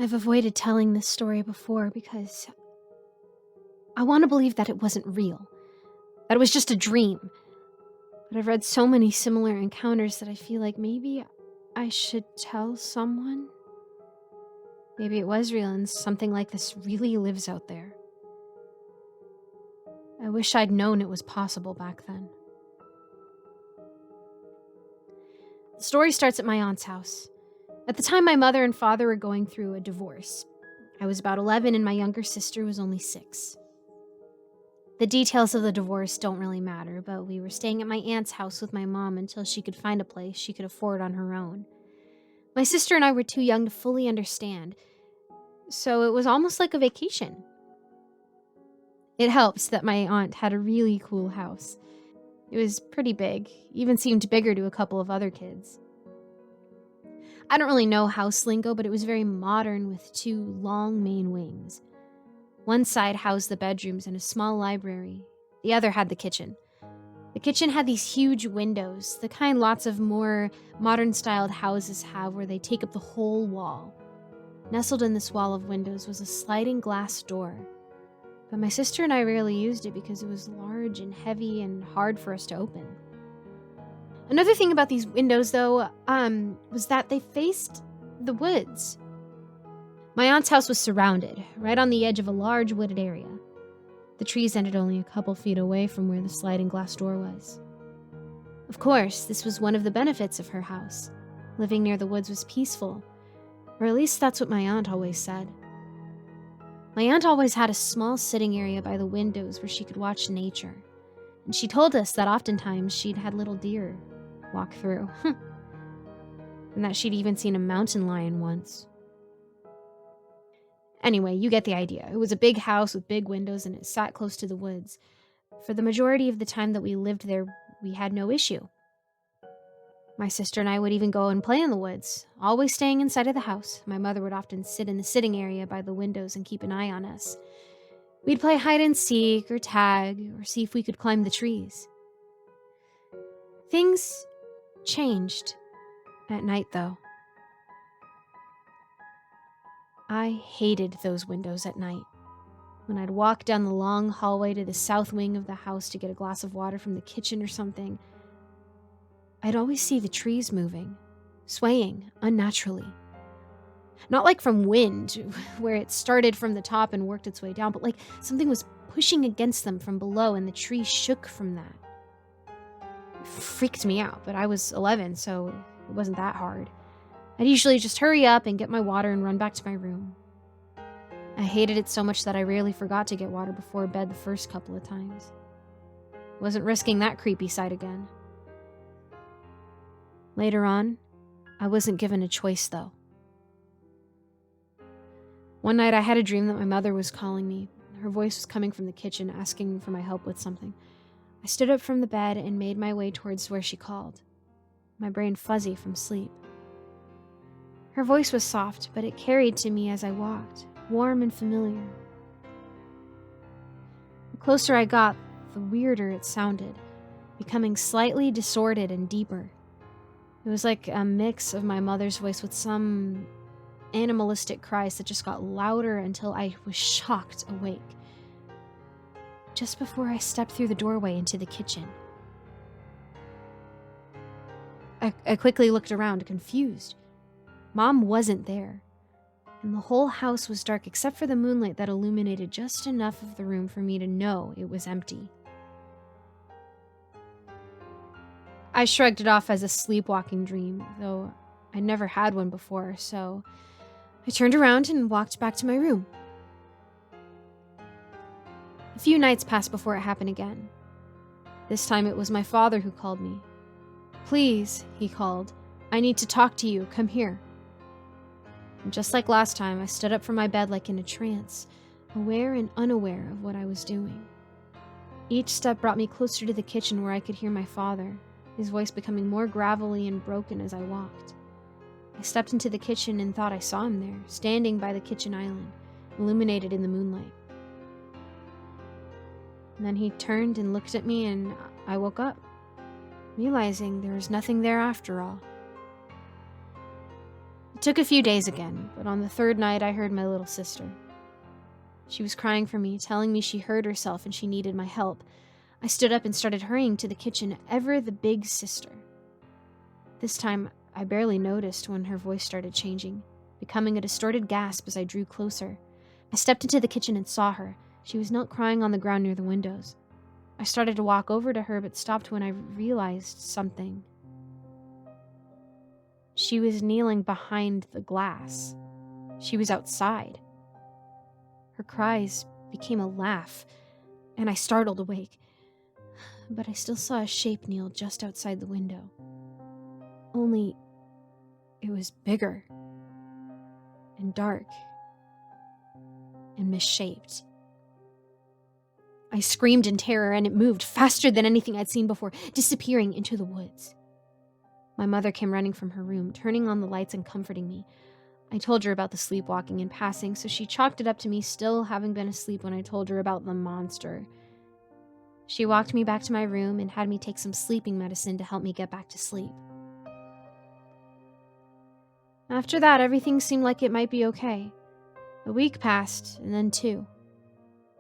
I've avoided telling this story before because I want to believe that it wasn't real, that it was just a dream. But I've read so many similar encounters that I feel like maybe I should tell someone. Maybe it was real and something like this really lives out there. I wish I'd known it was possible back then. The story starts at my aunt's house. At the time, my mother and father were going through a divorce. I was about 11 and my younger sister was only 6. The details of the divorce don't really matter, but we were staying at my aunt's house with my mom until she could find a place she could afford on her own. My sister and I were too young to fully understand, so it was almost like a vacation. It helps that my aunt had a really cool house. It was pretty big, even seemed bigger to a couple of other kids. I don't really know house lingo, but it was very modern with 2 long main wings. One side housed the bedrooms and a small library. The other had the kitchen. The kitchen had these huge windows, the kind lots of more modern-styled houses have where they take up the whole wall. Nestled in this wall of windows was a sliding glass door. But my sister and I rarely used it because it was large and heavy and hard for us to open. Another thing about these windows, though, was that they faced the woods. My aunt's house was surrounded, right on the edge of a large wooded area. The trees ended only a couple feet away from where the sliding glass door was. Of course, this was one of the benefits of her house. Living near the woods was peaceful, or at least that's what my aunt always said. My aunt always had a small sitting area by the windows where she could watch nature, and she told us that oftentimes she'd had little deer walk through, and that she'd even seen a mountain lion once. Anyway, you get the idea. It was a big house with big windows and it sat close to the woods. For the majority of the time that we lived there, we had no issue. My sister and I would even go and play in the woods, always staying inside of the house. My mother would often sit in the sitting area by the windows and keep an eye on us. We'd play hide and seek or tag or see if we could climb the trees. Things changed at night, though. I hated those windows at night. When I'd walk down the long hallway to the south wing of the house to get a glass of water from the kitchen or something, I'd always see the trees moving, swaying unnaturally. Not like from wind, where it started from the top and worked its way down, but like something was pushing against them from below and the tree shook from that. It freaked me out, but I was 11, so it wasn't that hard. I'd usually just hurry up and get my water and run back to my room. I hated it so much that I rarely forgot to get water before bed the first couple of times. Wasn't risking that creepy sight again. Later on, I wasn't given a choice, though. One night I had a dream that my mother was calling me. Her voice was coming from the kitchen, asking for my help with something. I stood up from the bed and made my way towards where she called, my brain fuzzy from sleep. Her voice was soft, but it carried to me as I walked, warm and familiar. The closer I got, the weirder it sounded, becoming slightly distorted and deeper. It was like a mix of my mother's voice with some animalistic cries that just got louder until I was shocked awake. Just before I stepped through the doorway into the kitchen. I quickly looked around, confused. Mom wasn't there, and the whole house was dark except for the moonlight that illuminated just enough of the room for me to know it was empty. I shrugged it off as a sleepwalking dream, though I'd never had one before, so I turned around and walked back to my room. A few nights passed before it happened again. This time it was my father who called me. "Please," he called, "I need to talk to you. Come here." And just like last time, I stood up from my bed like in a trance, aware and unaware of what I was doing. Each step brought me closer to the kitchen where I could hear my father, his voice becoming more gravelly and broken as I walked. I stepped into the kitchen and thought I saw him there, standing by the kitchen island, illuminated in the moonlight. And then he turned and looked at me and I woke up, realizing there was nothing there after all. It took a few days again, but on the third night I heard my little sister. She was crying for me, telling me she hurt herself and she needed my help. I stood up and started hurrying to the kitchen, ever the big sister. This time, I barely noticed when her voice started changing, becoming a distorted gasp as I drew closer. I stepped into the kitchen and saw her. She was not crying on the ground near the windows. I started to walk over to her, but stopped when I realized something. She was kneeling behind the glass. She was outside. Her cries became a laugh, and I startled awake. But I still saw a shape kneel just outside the window. Only, it was bigger, and dark, and misshaped. I screamed in terror, and it moved faster than anything I'd seen before, disappearing into the woods. My mother came running from her room, turning on the lights and comforting me. I told her about the sleepwalking in passing, so she chalked it up to me still having been asleep when I told her about the monster. She walked me back to my room and had me take some sleeping medicine to help me get back to sleep. After that, everything seemed like it might be okay. A week passed, and then 2.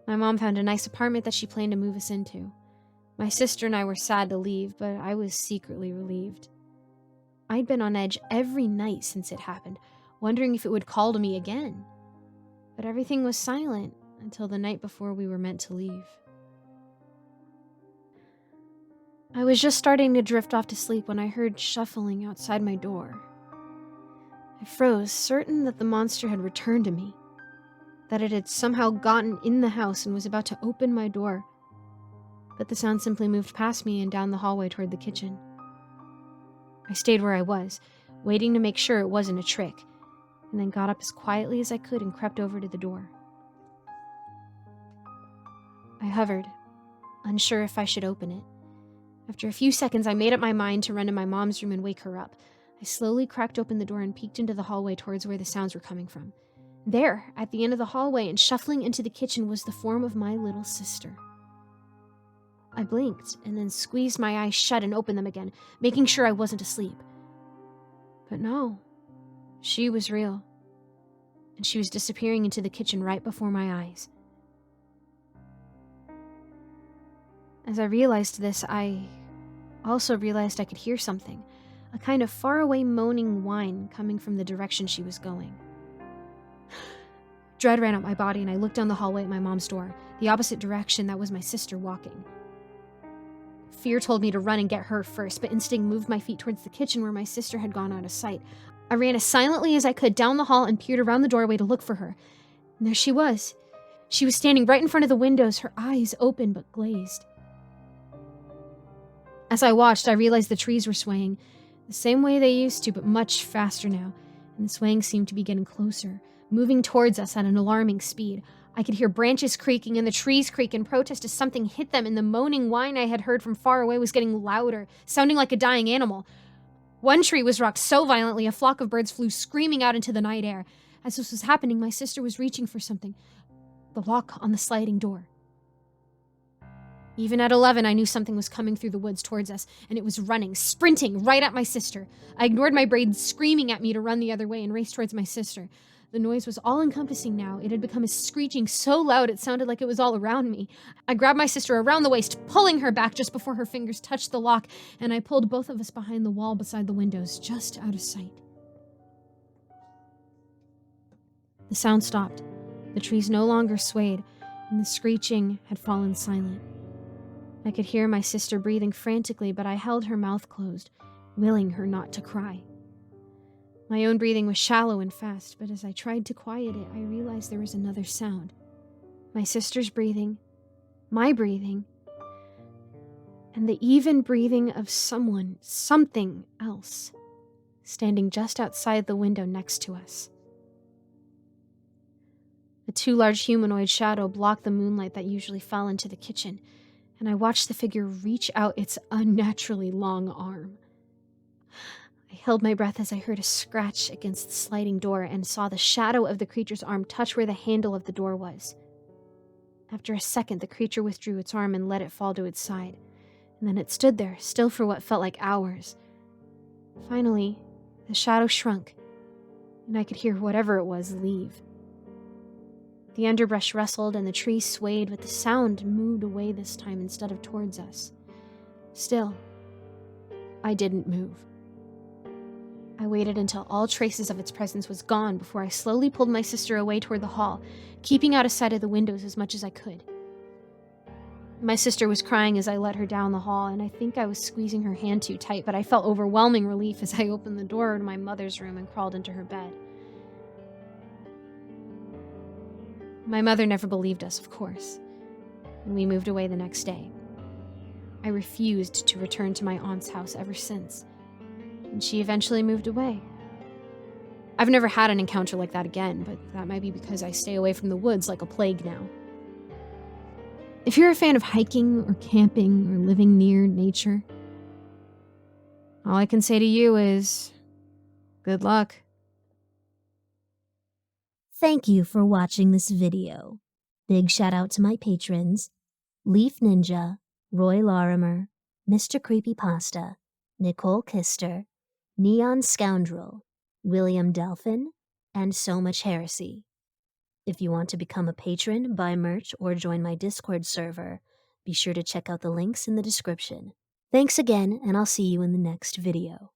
My mom found a nice apartment that she planned to move us into. My sister and I were sad to leave, but I was secretly relieved. I'd been on edge every night since it happened, wondering if it would call to me again. But everything was silent until the night before we were meant to leave. I was just starting to drift off to sleep when I heard shuffling outside my door. I froze, certain that the monster had returned to me, that it had somehow gotten in the house and was about to open my door. But the sound simply moved past me and down the hallway toward the kitchen. I stayed where I was, waiting to make sure it wasn't a trick, and then got up as quietly as I could and crept over to the door. I hovered, unsure if I should open it. After a few seconds, I made up my mind to run to my mom's room and wake her up. I slowly cracked open the door and peeked into the hallway towards where the sounds were coming from. There, at the end of the hallway and shuffling into the kitchen, was the form of my little sister. I blinked and then squeezed my eyes shut and opened them again, making sure I wasn't asleep. But no, she was real, and she was disappearing into the kitchen right before my eyes. As I realized this, I also realized I could hear something, a kind of faraway moaning whine coming from the direction she was going. Dread ran up my body, and I looked down the hallway at my mom's door, the opposite direction that was my sister walking. Fear told me to run and get her first, but instinct moved my feet towards the kitchen where my sister had gone out of sight. I ran as silently as I could down the hall and peered around the doorway to look for her. And there she was. She was standing right in front of the windows, her eyes open but glazed. As I watched, I realized the trees were swaying, the same way they used to, but much faster now, and the swaying seemed to be getting closer, moving towards us at an alarming speed. I could hear branches creaking and the trees creak in protest as something hit them, and the moaning whine I had heard from far away was getting louder, sounding like a dying animal. One tree was rocked so violently a flock of birds flew screaming out into the night air. As this was happening, my sister was reaching for something, the lock on the sliding door. Even at 11, I knew something was coming through the woods towards us, and it was running, sprinting right at my sister. I ignored my brain screaming at me to run the other way and raced towards my sister. The noise was all-encompassing now. It had become a screeching so loud it sounded like it was all around me. I grabbed my sister around the waist, pulling her back just before her fingers touched the lock, and I pulled both of us behind the wall beside the windows, just out of sight. The sound stopped. The trees no longer swayed, and the screeching had fallen silent. I could hear my sister breathing frantically, but I held her mouth closed, willing her not to cry. My own breathing was shallow and fast, but as I tried to quiet it, I realized there was another sound. My sister's breathing, my breathing, and the even breathing of something else, standing just outside the window next to us. A too large humanoid shadow blocked the moonlight that usually fell into the kitchen, and I watched the figure reach out its unnaturally long arm. I held my breath as I heard a scratch against the sliding door and saw the shadow of the creature's arm touch where the handle of the door was. After a second, the creature withdrew its arm and let it fall to its side, and then it stood there, still for what felt like hours. Finally, the shadow shrunk, and I could hear whatever it was leave. The underbrush rustled and the tree swayed, but the sound moved away this time instead of towards us. Still, I didn't move. I waited until all traces of its presence was gone before I slowly pulled my sister away toward the hall, keeping out of sight of the windows as much as I could. My sister was crying as I led her down the hall, and I think I was squeezing her hand too tight, but I felt overwhelming relief as I opened the door to my mother's room and crawled into her bed. My mother never believed us, of course, and we moved away the next day. I refused to return to my aunt's house ever since, and she eventually moved away. I've never had an encounter like that again, but that might be because I stay away from the woods like a plague now. If you're a fan of hiking or camping or living near nature, all I can say to you is, good luck. Thank you for watching this video. Big shout out to my patrons, Leaf Ninja, Roy Larimer, Mr. Creepypasta, Nicole Kister, Neon Scoundrel, William Delphin, and So Much Heresy. If you want to become a patron, buy merch, or join my Discord server, be sure to check out the links in the description. Thanks again, and I'll see you in the next video.